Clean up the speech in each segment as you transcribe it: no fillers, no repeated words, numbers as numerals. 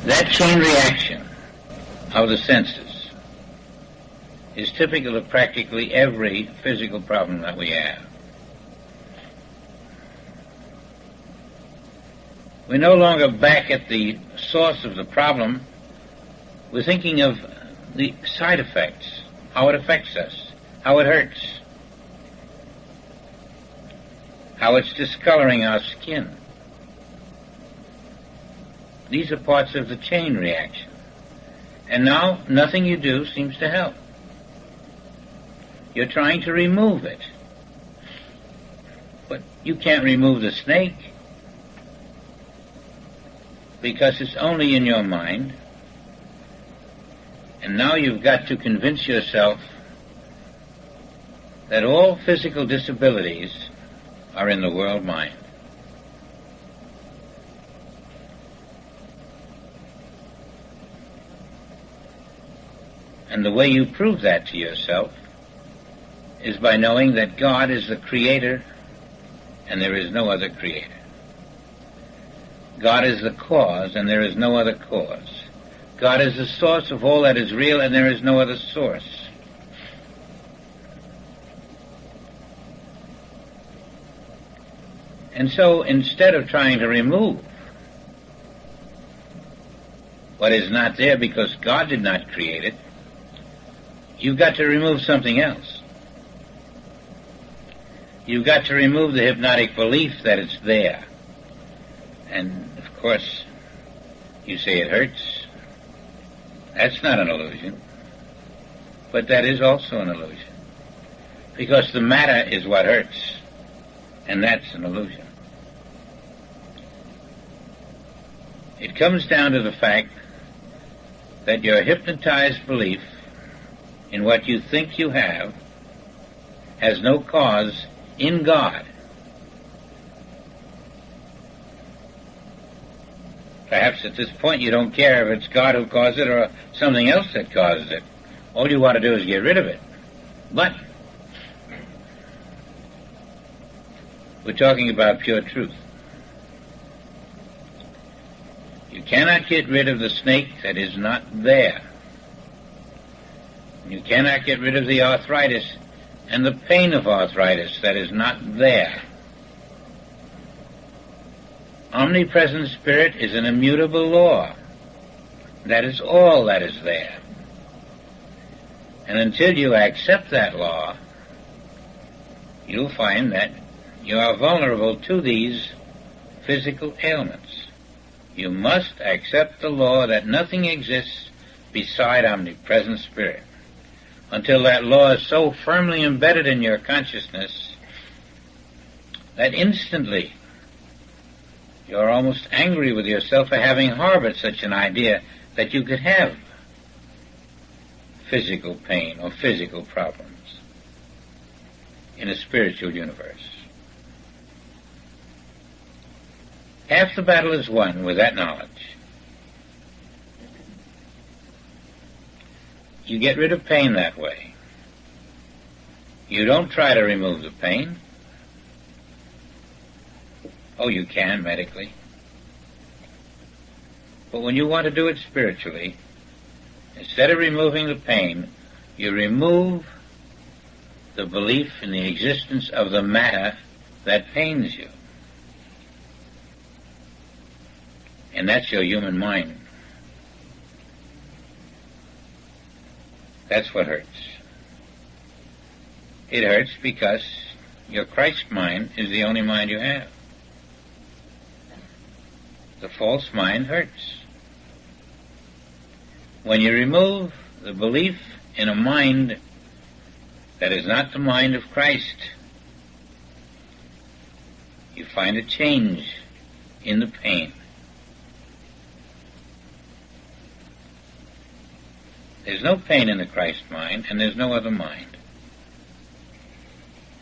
That chain reaction of the senses is typical of practically every physical problem that we have. We're no longer back at the source of the problem. We're thinking of the side effects, how it affects us, how it hurts, how it's discoloring our skin. These are parts of the chain reaction. And now nothing you do seems to help. You're trying to remove it. But you can't remove the snake because it's only in your mind. And now you've got to convince yourself that all physical disabilities are in the world mind. And the way you prove that to yourself is by knowing that God is the creator and there is no other creator. God is the cause and there is no other cause. God is the source of all that is real and there is no other source. And so instead of trying to remove what is not there because God did not create it, you've got to remove something else. You've got to remove the hypnotic belief that it's there. And, of course, you say it hurts. That's not an illusion. But that is also an illusion. Because the matter is what hurts. And that's an illusion. It comes down to the fact that your hypnotized belief in what you think you have has no cause in God. Perhaps at this point you don't care if it's God who caused it or something else that causes it. All you want to do is get rid of it. But we're talking about pure truth. You cannot get rid of the snake that is not there. You cannot get rid of the arthritis and the pain of arthritis that is not there. Omnipresent Spirit is an immutable law. That is all that is there. And until you accept that law, you'll find that you are vulnerable to these physical ailments. You must accept the law that nothing exists beside Omnipresent Spirit. Until that law is so firmly embedded in your consciousness that instantly you're almost angry with yourself for having harbored such an idea that you could have physical pain or physical problems in a spiritual universe. Half the battle is won with that knowledge. You get rid of pain that way. You don't try to remove the pain. Oh, you can medically. But when you want to do it spiritually, instead of removing the pain, you remove the belief in the existence of the matter that pains you. And that's your human mind. That's what hurts. It hurts because your Christ mind is the only mind you have. The false mind hurts. When you remove the belief in a mind that is not the mind of Christ, you find a change in the pain. There's no pain in the Christ mind, and there's no other mind.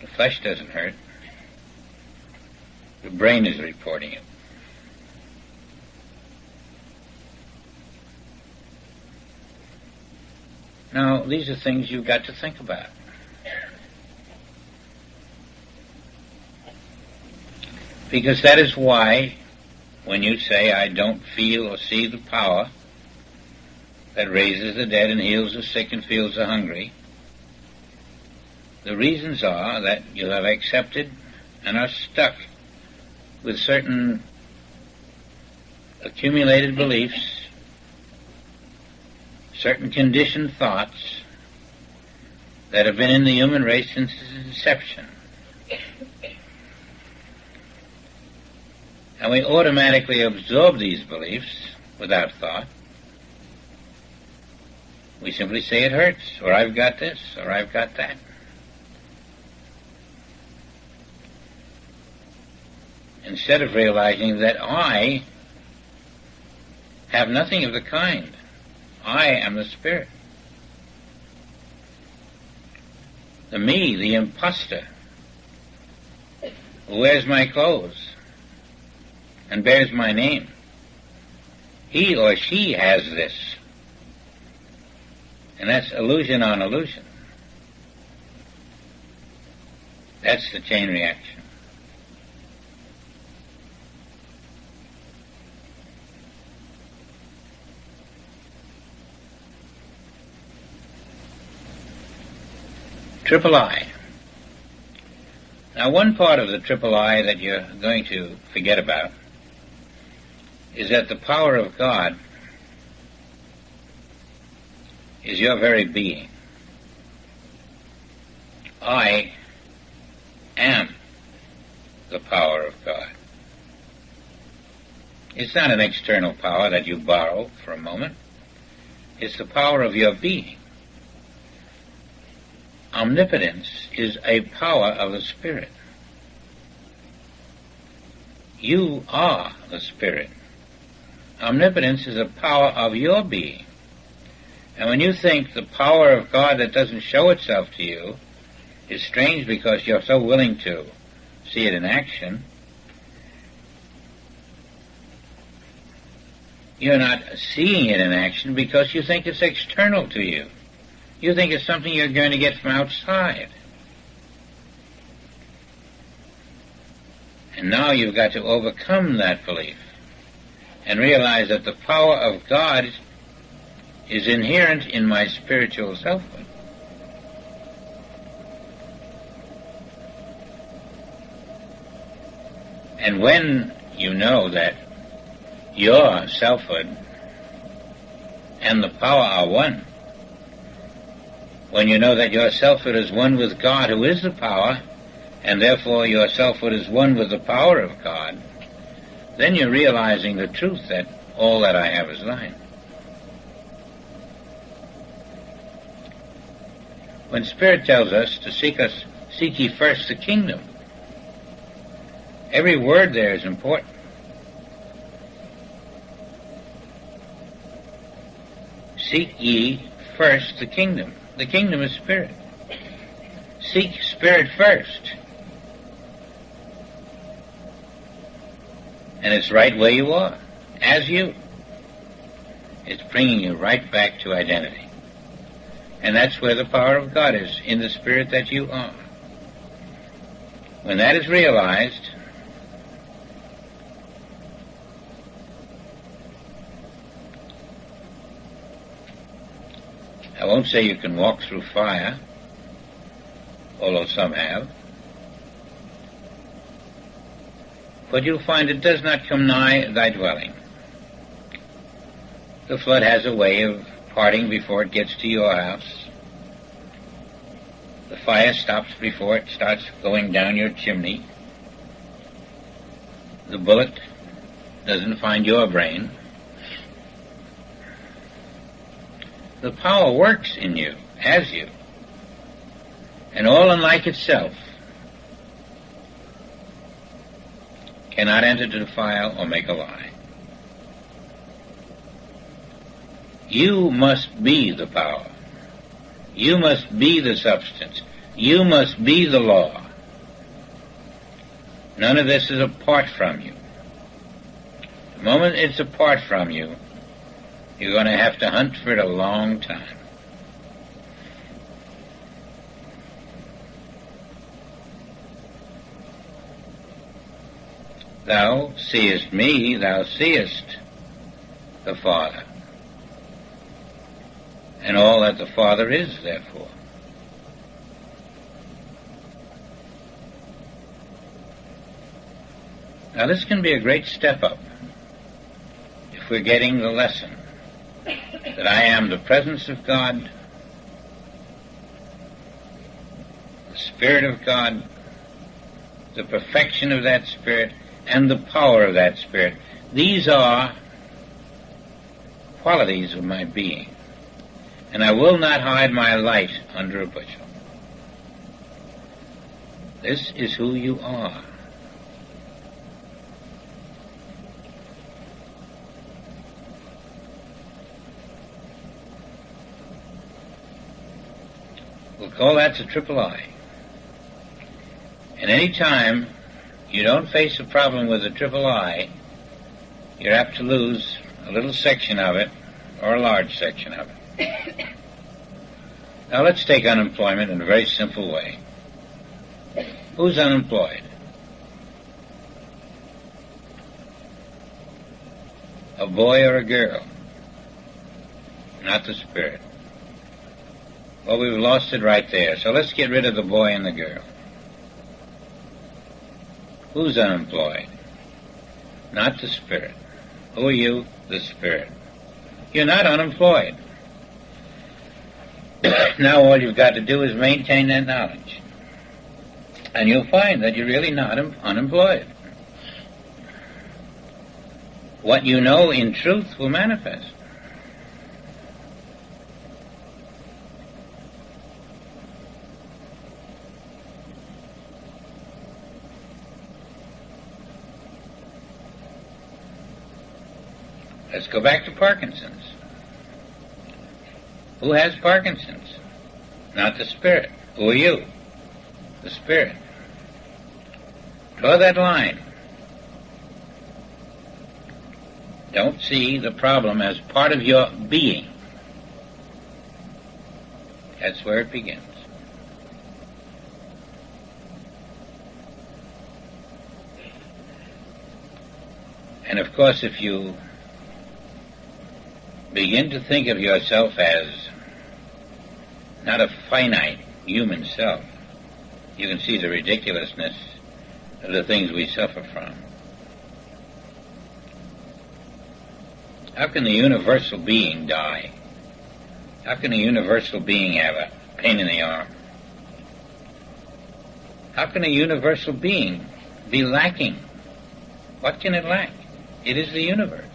The flesh doesn't hurt. The brain is reporting it. Now, these are things you've got to think about. Because that is why when you say, I don't feel or see the power that raises the dead and heals the sick and feels the hungry, the reasons are that you have accepted and are stuck with certain accumulated beliefs, certain conditioned thoughts that have been in the human race since its inception. And we automatically absorb these beliefs without thought. We simply say it hurts, or I've got this, or I've got that. Instead of realizing that I have nothing of the kind. I am the Spirit. The me, the imposter, who wears my clothes and bears my name, he or she has this. And that's illusion on illusion. That's the chain reaction. Triple I. Now, one part of the triple I that you're going to forget about is that the power of God is your very being. I am the power of God. It's not an external power that you borrow for a moment. It's the power of your being. Omnipotence is a power of the Spirit. You are the Spirit. Omnipotence is a power of your being. And when you think the power of God that doesn't show itself to you is strange because you're so willing to see it in action, you're not seeing it in action because you think it's external to you. You think it's something you're going to get from outside. And now you've got to overcome that belief and realize that the power of God is inherent in my spiritual selfhood. And when you know that your selfhood and the power are one, when you know that your selfhood is one with God who is the power, and therefore your selfhood is one with the power of God, then you're realizing the truth that all that I have is thine. When Spirit tells us to seek ye first the kingdom, every word there is important. Seek ye first the kingdom. The kingdom is Spirit. Seek Spirit first. And it's right where you are, as you. It's bringing you right back to identity. And that's where the power of God is, in the Spirit that you are. When that is realized, I won't say you can walk through fire, although some have, but you'll find it does not come nigh thy dwelling. The flood has a way of parting before it gets to your house. The fire stops before it starts going down your chimney. The bullet doesn't find your brain. The power works in you, as you, and all unlike itself cannot enter to defile or make a lie. You must be the power. You must be the substance. You must be the law. None of this is apart from you. The moment it's apart from you, you're going to have to hunt for it a long time. Thou seest me, thou seest the Father, and all that the Father is, therefore. Now this can be a great step up if we're getting the lesson that I am the presence of God, the Spirit of God, the perfection of that Spirit, and the power of that Spirit. These are qualities of my being, and I will not hide my light under a bushel. This is who you are. We'll call that the triple I. And any time you don't face a problem with the triple I, you're apt to lose a little section of it or a large section of it. Now let's take unemployment in a very simple way. Who's unemployed? A boy or a girl? Not the Spirit. Well, we've lost it right there, so let's get rid of the boy and the girl. Who's unemployed? Not the Spirit. Who are you? The Spirit. You're not unemployed. Now all you've got to do is maintain that knowledge, and you'll find that you're really not unemployed. What you know in truth will manifest. Let's go back to Parkinson's. Who has Parkinson's? Not the Spirit. Who are you? The Spirit. Draw that line. Don't see the problem as part of your being. That's where it begins. And of course, if you begin to think of yourself as not a finite human self, you can see the ridiculousness of the things we suffer from. How can the universal being die? How can a universal being have a pain in the arm? How can a universal being be lacking? What can it lack? It is the universe.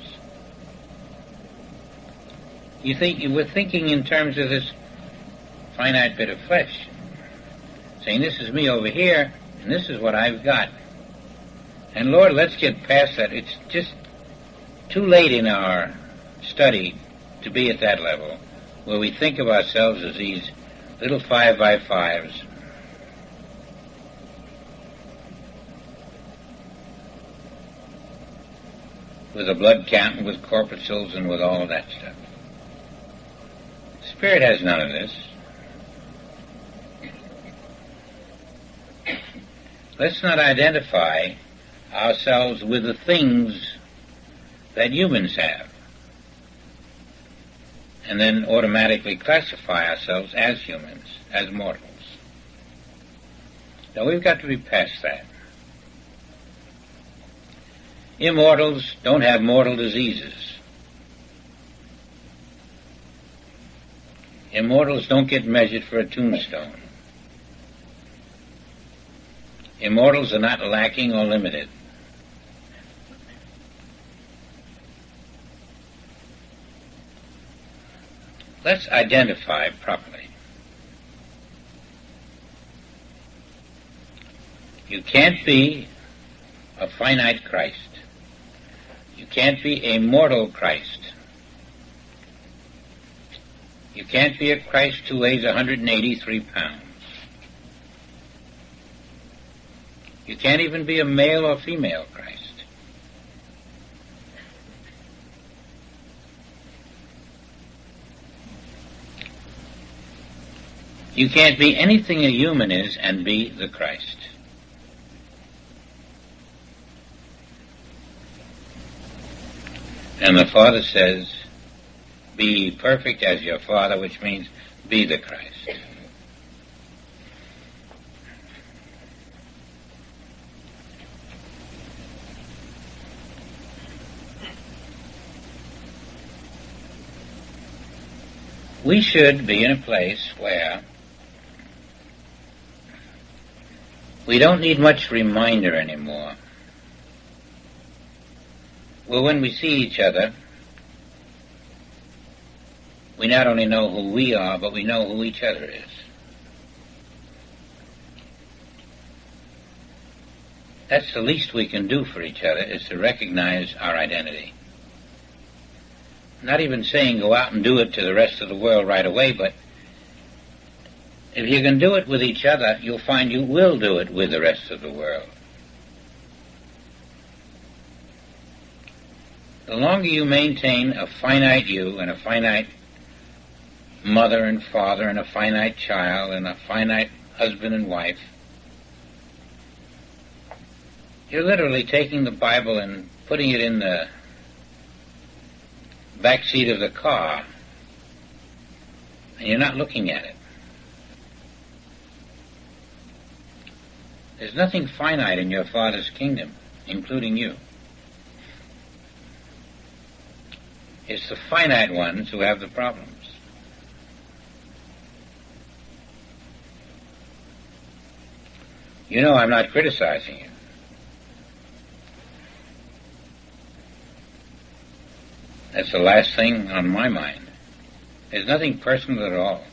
You think we're thinking in terms of this finite bit of flesh, saying this is me over here, and this is what I've got. And Lord, let's get past that. It's just too late in our study to be at that level, where we think of ourselves as these little 5x5s. With a blood count and with corpuscles and with all of that stuff. Spirit has none of this. Let's not identify ourselves with the things that humans have, and then automatically classify ourselves as humans, as mortals. Now we've got to be past that. Immortals don't have mortal diseases. Immortals don't get measured for a tombstone. Immortals are not lacking or limited. Let's identify properly. You can't be a finite Christ. You can't be a mortal Christ. You can't be a Christ who weighs 183 pounds. You can't even be a male or female Christ. You can't be anything a human is and be the Christ. And the Father says, be perfect as your Father, which means be the Christ. We should be in a place where we don't need much reminder anymore. Well, when we see each other, we not only know who we are, but we know who each other is. That's the least we can do for each other, is to recognize our identity. Not even saying go out and do it to the rest of the world right away, but if you can do it with each other, you'll find you will do it with the rest of the world. The longer you maintain a finite you and a finite mother and father and a finite child and a finite husband and wife, you're literally taking the Bible and putting it in the back seat of the car, and you're not looking at it. There's nothing finite in your Father's kingdom, including you. It's the finite ones who have the problems. You know I'm not criticizing you. That's the last thing on my mind. There's nothing personal at all.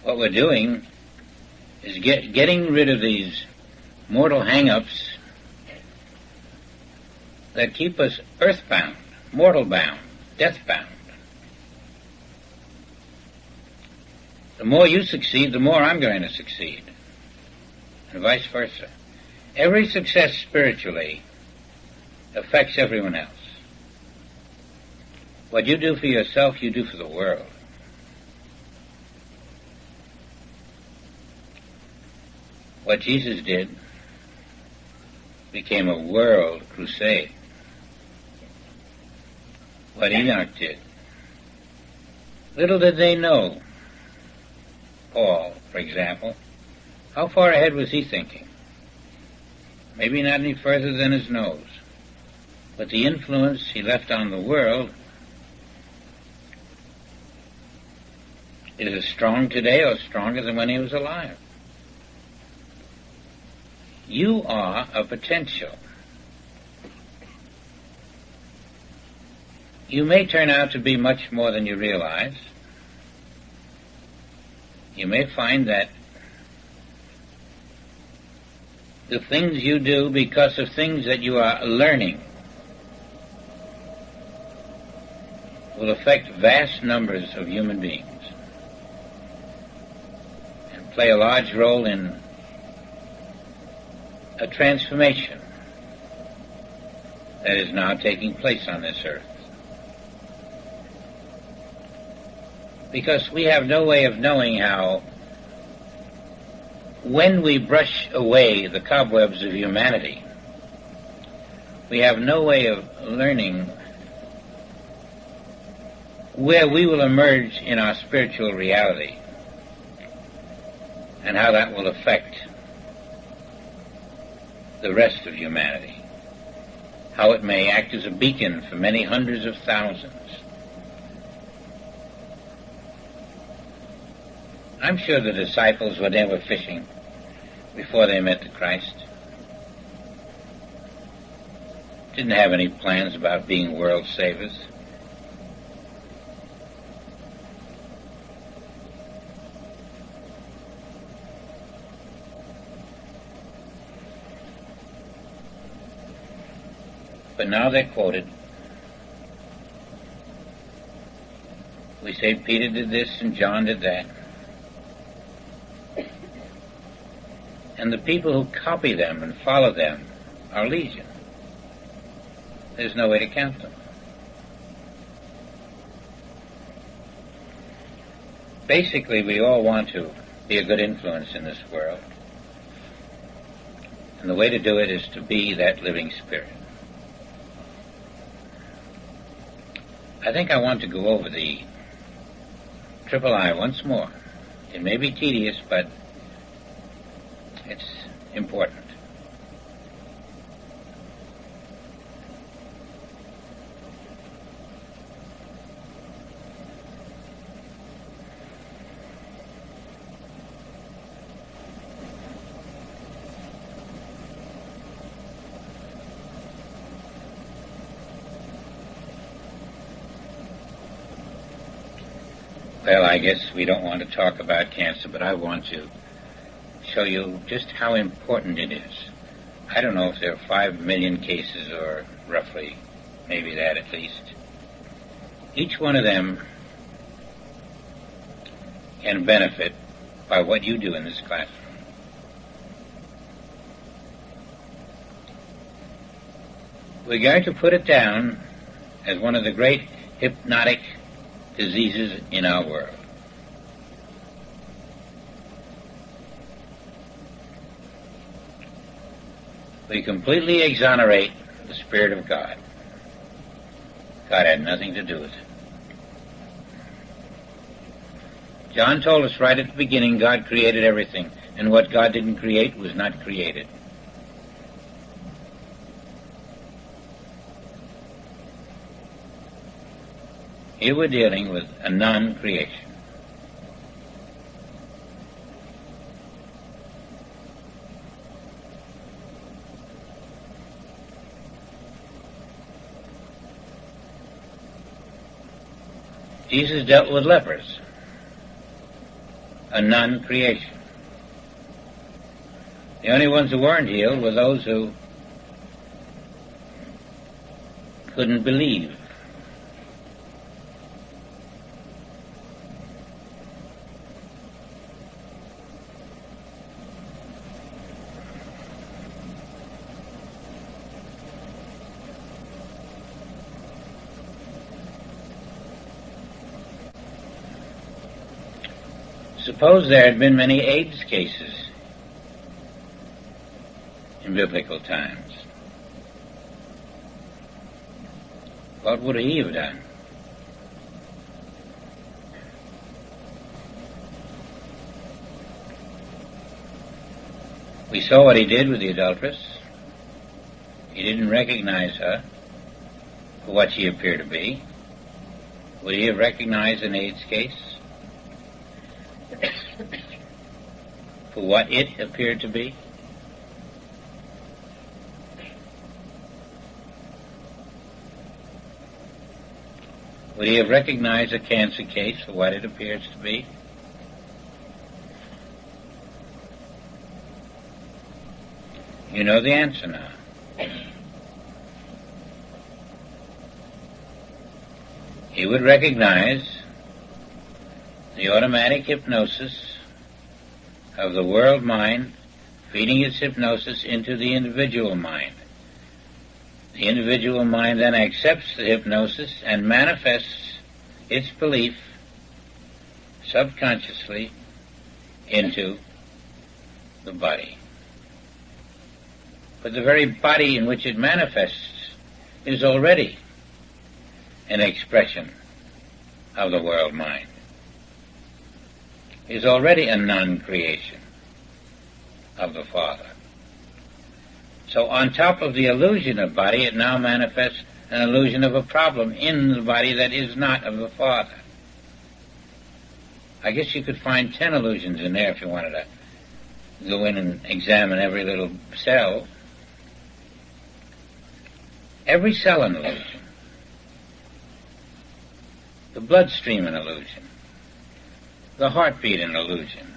What we're doing is getting rid of these mortal hang-ups that keep us earthbound, mortal-bound, death-bound. The more you succeed, the more I'm going to succeed, and vice versa. Every success spiritually affects everyone else. What you do for yourself, you do for the world. What Jesus did became a world crusade. What Enoch did. Little did they know, Paul, for example, how far ahead was he thinking? Maybe not any further than his nose. But the influence he left on the world is as strong today or stronger than when he was alive. You are a potential. You may turn out to be much more than you realize. You may find that the things you do because of things that you are learning will affect vast numbers of human beings and play a large role in a transformation that is now taking place on this earth. Because we have no way of knowing how, when we brush away the cobwebs of humanity, we have no way of learning where we will emerge in our spiritual reality and how that will affect the rest of humanity, how it may act as a beacon for many hundreds of thousands. I'm sure the disciples were never fishing before they met the Christ. Didn't have any plans about being world savers. But now they're quoted. We say Peter did this and John did that. And the people who copy them and follow them are legion. There's no way to count them. Basically, we all want to be a good influence in this world. And the way to do it is to be that living spirit. I think I want to go over the triple I once more. It may be tedious, but it's important. Well, I guess we don't want to talk about cancer, but I want to show you just how important it is. I don't know if there are 5 million cases, or roughly, maybe that at least. Each one of them can benefit by what you do in this classroom. We're going to put it down as one of the great hypnotic diseases in our world. We completely exonerate the Spirit of God. God had nothing to do with it. John told us right at the beginning God created everything, and what God didn't create was not created. Here we're dealing with a non-creation. Jesus dealt with lepers, a non-creation. The only ones who weren't healed were those who couldn't believe. Suppose there had been many AIDS cases in biblical times. What would he have done? We saw what he did with the adulteress. He didn't recognize her for what she appeared to be. Would he have recognized an AIDS case for what it appeared to be? Would he have recognized a cancer case for what it appears to be? You know the answer now. He would recognize the automatic hypnosis of the world mind feeding its hypnosis into the individual mind. The individual mind then accepts the hypnosis and manifests its belief subconsciously into the body. But the very body in which it manifests is already an expression of the world mind, is already a non-creation of the Father. So on top of the illusion of body, it now manifests an illusion of a problem in the body that is not of the Father. I guess you could find 10 illusions in there if you wanted to go in and examine every little cell. Every cell an illusion. The bloodstream an illusion. The heartbeat an illusion.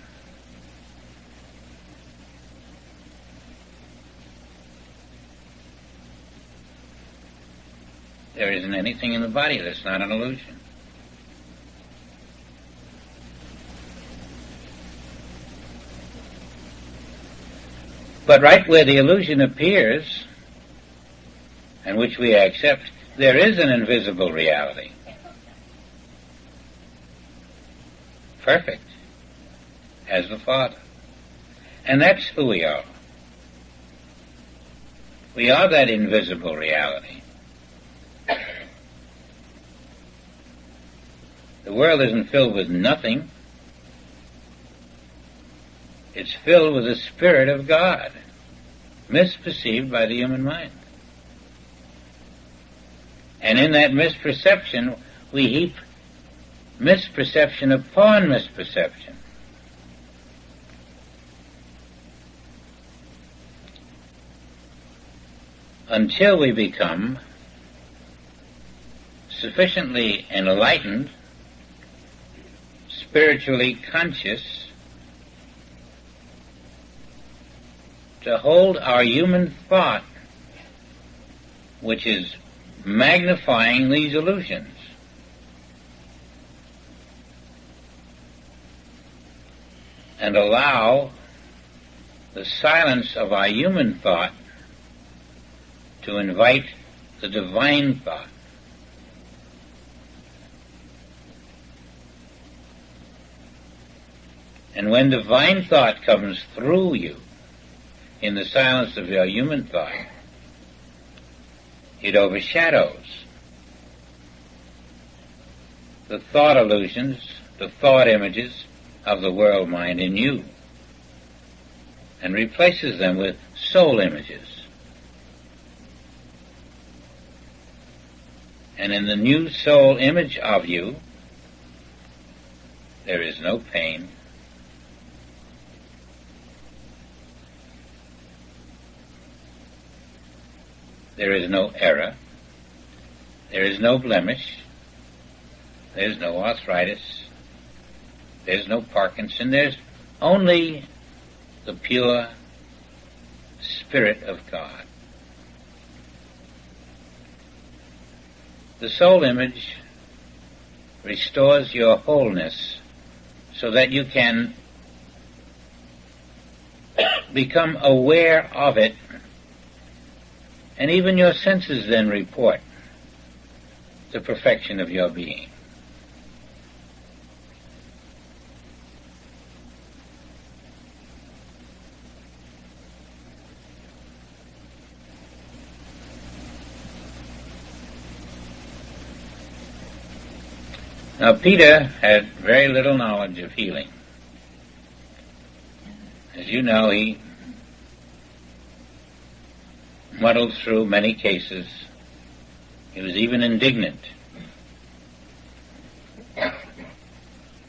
There isn't anything in the body that's not an illusion. But right where the illusion appears, and which we accept, there is an invisible reality. Perfect, as the Father. And that's who we are. We are that invisible reality. The world isn't filled with nothing. It's filled with the Spirit of God, misperceived by the human mind. And in that misperception, we heap misperception upon misperception. Until we become sufficiently enlightened, spiritually conscious, to hold our human thought, which is magnifying these illusions. And allow the silence of our human thought to invite the divine thought. And when divine thought comes through you in the silence of your human thought, it overshadows the thought illusions, the thought images of the world mind in you, and replaces them with soul images. And in the new soul image of you, there is no pain, there is no error, there is no blemish, there is no arthritis, there's no Parkinson, there's only the pure Spirit of God. The soul image restores your wholeness so that you can become aware of it, and even your senses then report the perfection of your being. Now, Peter had very little knowledge of healing. As you know, he muddled through many cases. He was even indignant.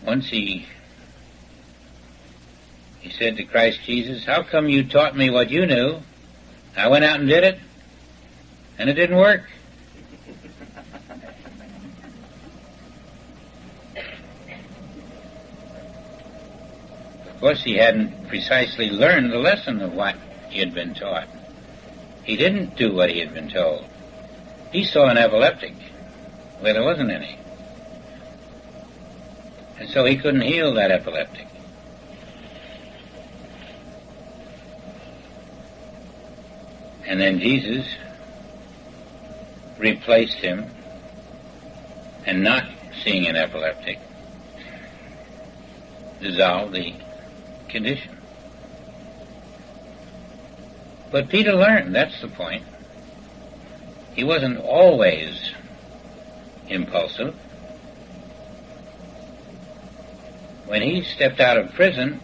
Once he said to Christ Jesus, "How come you taught me what you knew? I went out and did it, and it didn't work." Of course, he hadn't precisely learned the lesson of what he had been taught. He didn't do what he had been told. He saw an epileptic where there wasn't any. And so he couldn't heal that epileptic. And then Jesus replaced him, and not seeing an epileptic, dissolved the condition. But Peter learned, that's the point. He wasn't always impulsive. When he stepped out of prison,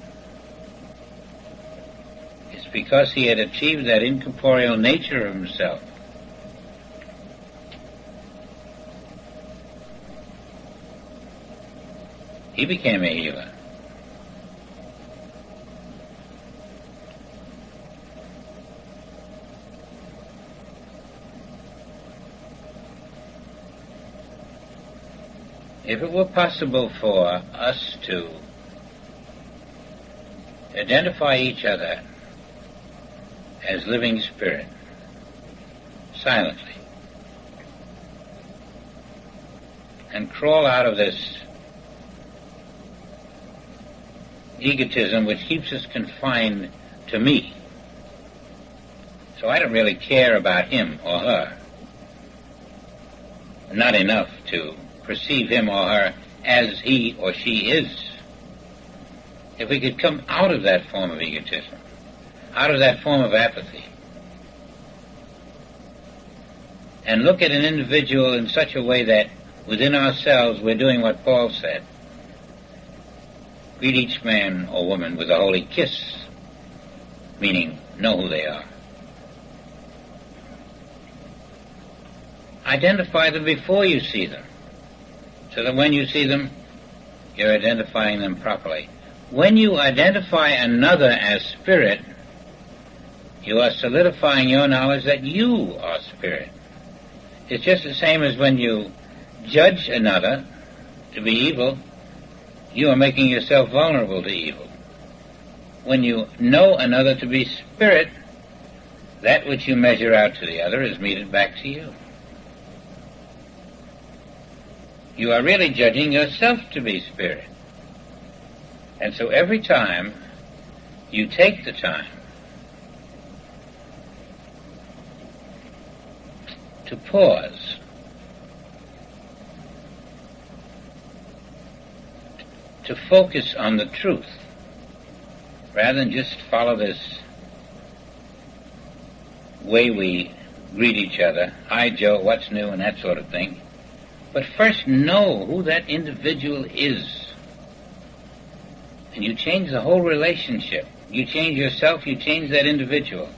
it's because he had achieved that incorporeal nature of himself. He became a healer. If it were possible for us to identify each other as living spirit, silently, and crawl out of this egotism which keeps us confined to me, so I don't really care about him or her, not enough to perceive him or her as he or she is. If we could come out of that form of egotism, out of that form of apathy, and look at an individual in such a way that within ourselves, we're doing what Paul said. Greet each man or woman with a holy kiss, meaning know who they are. Identify them before you see them, so that when you see them, you're identifying them properly. When you identify another as spirit, you are solidifying your knowledge that you are spirit. It's just the same as when you judge another to be evil, you are making yourself vulnerable to evil. When you know another to be spirit, that which you measure out to the other is meted back to you. You are really judging yourself to be spirit. And so every time you take the time to pause, to focus on the truth, rather than just follow this way we greet each other, hi Joe, what's new, and that sort of thing. But first know who that individual is. And you change the whole relationship. You change yourself, you change that individual.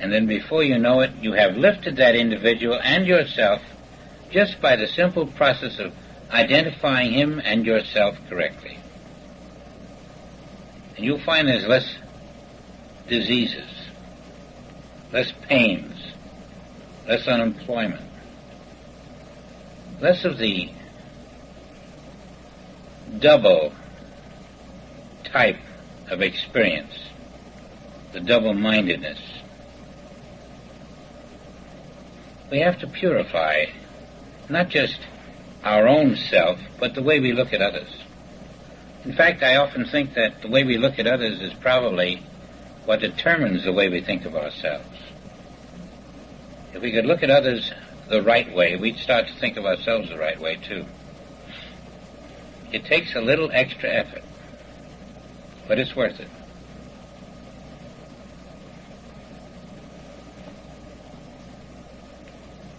And then before you know it, you have lifted that individual and yourself just by the simple process of identifying him and yourself correctly. And you'll find there's less diseases, less pains, less unemployment, less of the double type of experience, the double-mindedness. We have to purify not just our own self, but the way we look at others. In fact, I often think that the way we look at others is probably what determines the way we think of ourselves. If we could look at others the right way, we'd start to think of ourselves the right way, too. It takes a little extra effort, but it's worth it.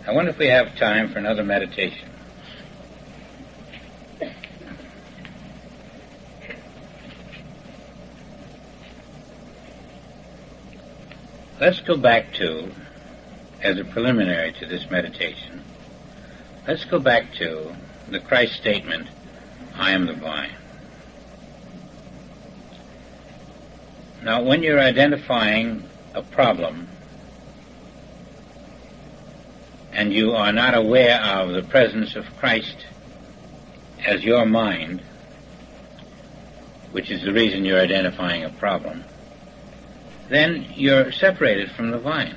I wonder if we have time for another meditation. Let's go back to, as a preliminary to this meditation, let's go back to the Christ statement, I am the vine. Now, when you're identifying a problem and you are not aware of the presence of Christ as your mind, which is the reason you're identifying a problem, then you're separated from the vine.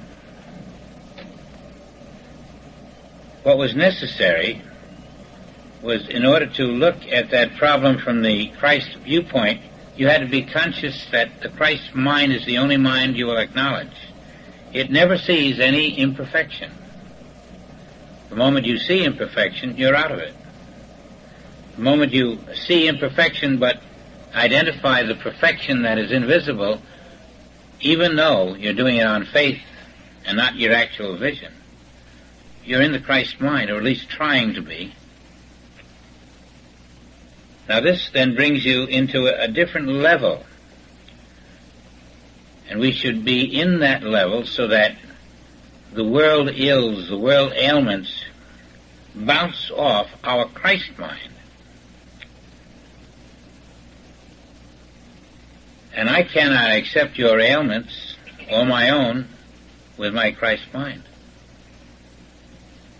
What was necessary was, in order to look at that problem from the Christ viewpoint, you had to be conscious that the Christ mind is the only mind you will acknowledge. It never sees any imperfection. The moment you see imperfection, you're out of it. The moment you see imperfection but identify the perfection that is invisible, even though you're doing it on faith and not your actual vision, you're in the Christ mind, or at least trying to be. Now this then brings you into a different level. And we should be in that level so that the world ills, the world ailments bounce off our Christ mind. And I cannot accept your ailments or my own with my Christ mind.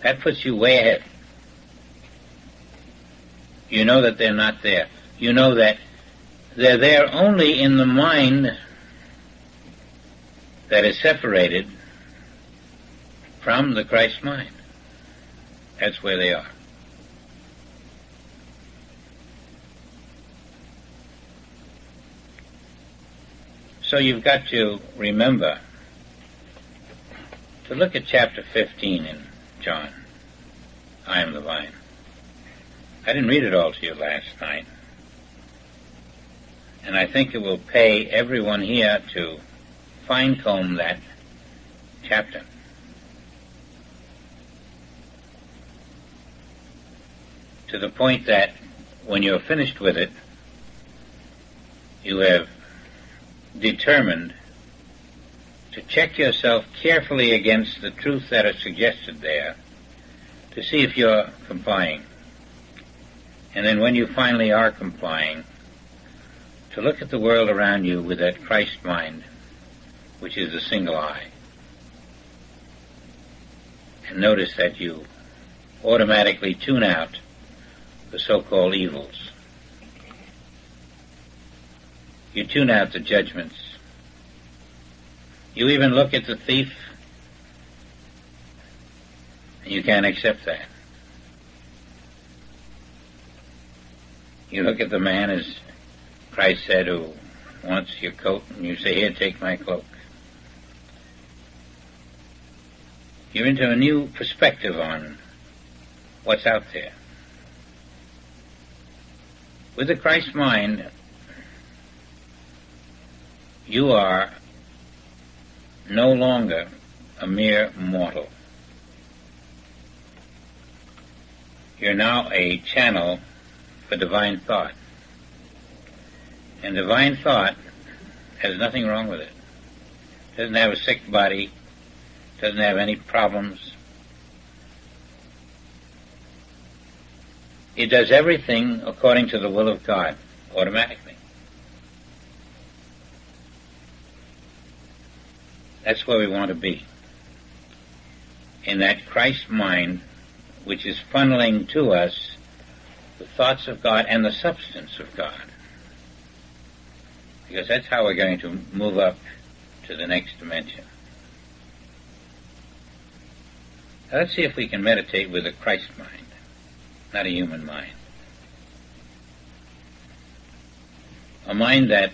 That puts you way ahead. You know that they're not there. You know that they're there only in the mind that is separated from the Christ mind. That's where they are. So you've got to remember to look at chapter 15 in John. I am the vine. I didn't read it all to you last night. And I think it will pay everyone here to fine-comb that chapter. to the point that when you're finished with it, you have determined to check yourself carefully against the truth that is suggested there to see if you're complying. And then when you finally are complying, to look at the world around you with that Christ mind, which is the single eye, and notice that you automatically tune out the so-called evils. You tune out the judgments. You even look at the thief, and you can't accept that. You look at the man, as Christ said, who wants your coat, and you say, "Here, take my cloak." You're into a new perspective on what's out there. With the Christ mind, you are no longer a mere mortal. You're now a channel for divine thought. And divine thought has nothing wrong with it. Doesn't have a sick body, doesn't have any problems. It does everything according to the will of God, automatically. That's where we want to be. In that Christ mind, which is funneling to us the thoughts of God and the substance of God. Because that's how we're going to move up to the next dimension. Now let's see if we can meditate with a Christ mind, not a human mind. A mind that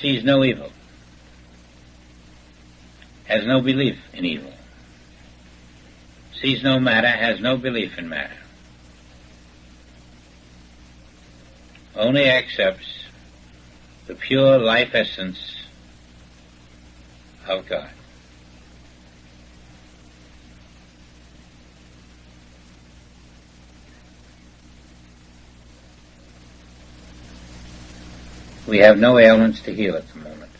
sees no evil, has no belief in evil, sees no matter, has no belief in matter, only accepts the pure life essence of God. We have no ailments to heal at the moment.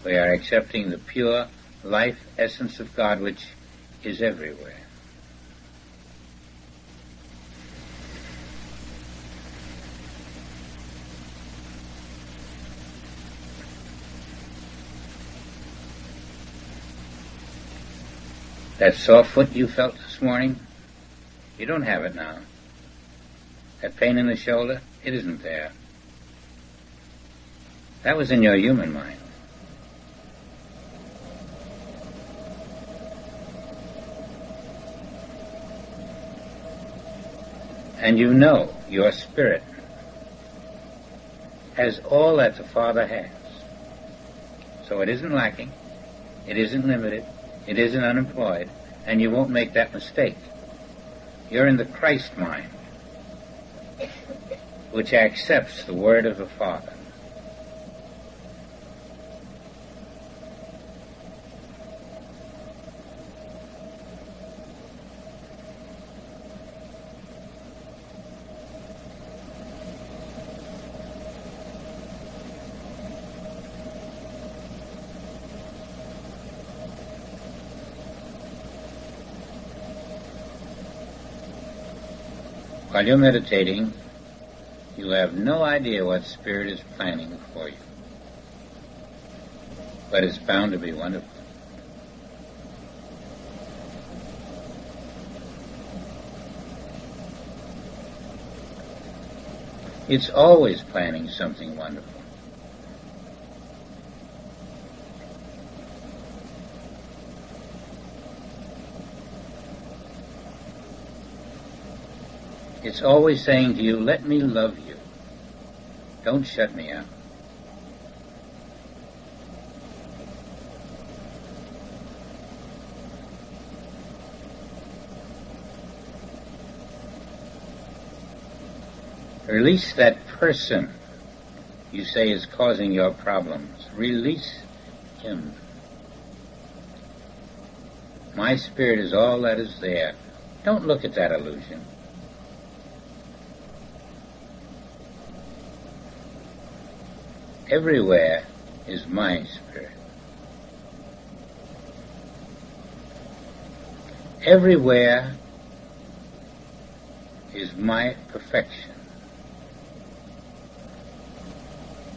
We are accepting the pure life essence of God, which is everywhere. That sore foot you felt this morning, you don't have it now. That pain in the shoulder, it isn't there. That was in your human mind. And you know your spirit has all that the Father has. So it isn't lacking, it isn't limited, it isn't unemployed, and you won't make that mistake. You're in the Christ mind, which accepts the word of the Father. While you're meditating, you have no idea what Spirit is planning for you. But it's bound to be wonderful. It's always planning something wonderful. It's always saying to you, let me love you. Don't shut me out. Release that person you say is causing your problems. Release him. My spirit is all that is there, Don't look at that illusion. Everywhere is my spirit. Everywhere is my perfection.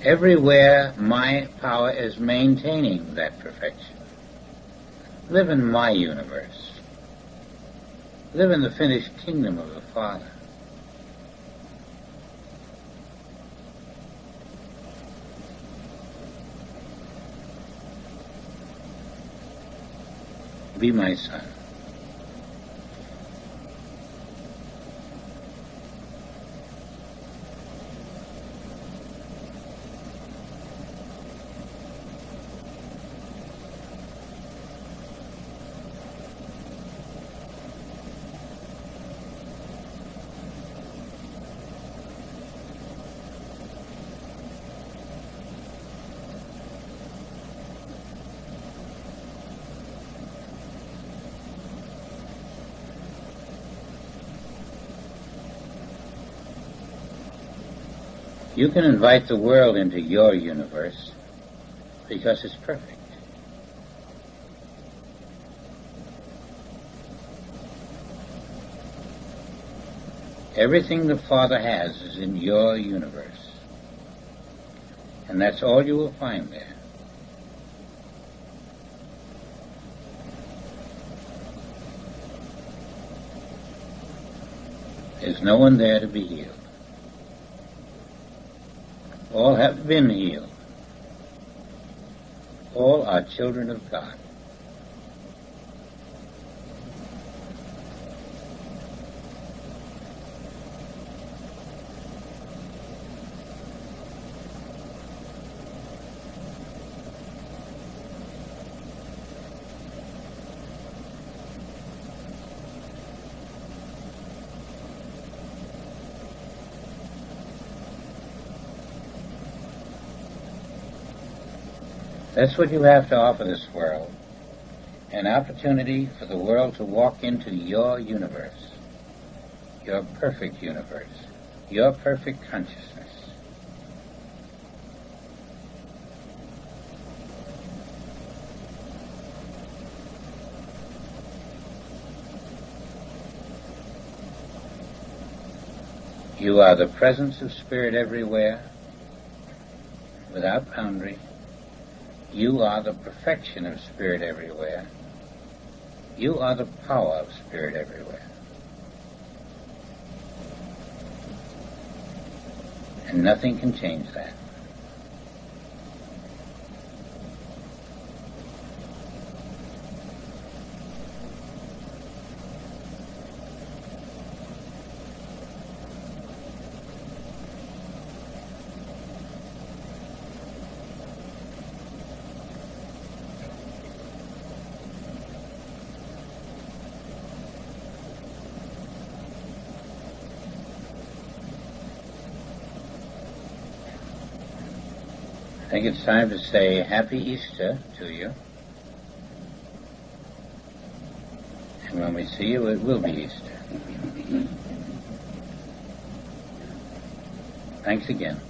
Everywhere my power is maintaining that perfection. Live in my universe. Live in the finished kingdom of the Father. Be my son. You can invite the world into your universe because it's perfect. Everything the Father has is in your universe. And that's all you will find there. There's no one there to be healed. All have been healed. All are children of God. That's what you have to offer this world, an opportunity for the world to walk into your universe, your perfect universe, your perfect consciousness. You are the presence of Spirit everywhere, without boundary. You are the perfection of Spirit everywhere. You are the power of Spirit everywhere. And nothing can change that. I think it's time to say Happy Easter to you. And when we see you, it will be Easter. Thanks again.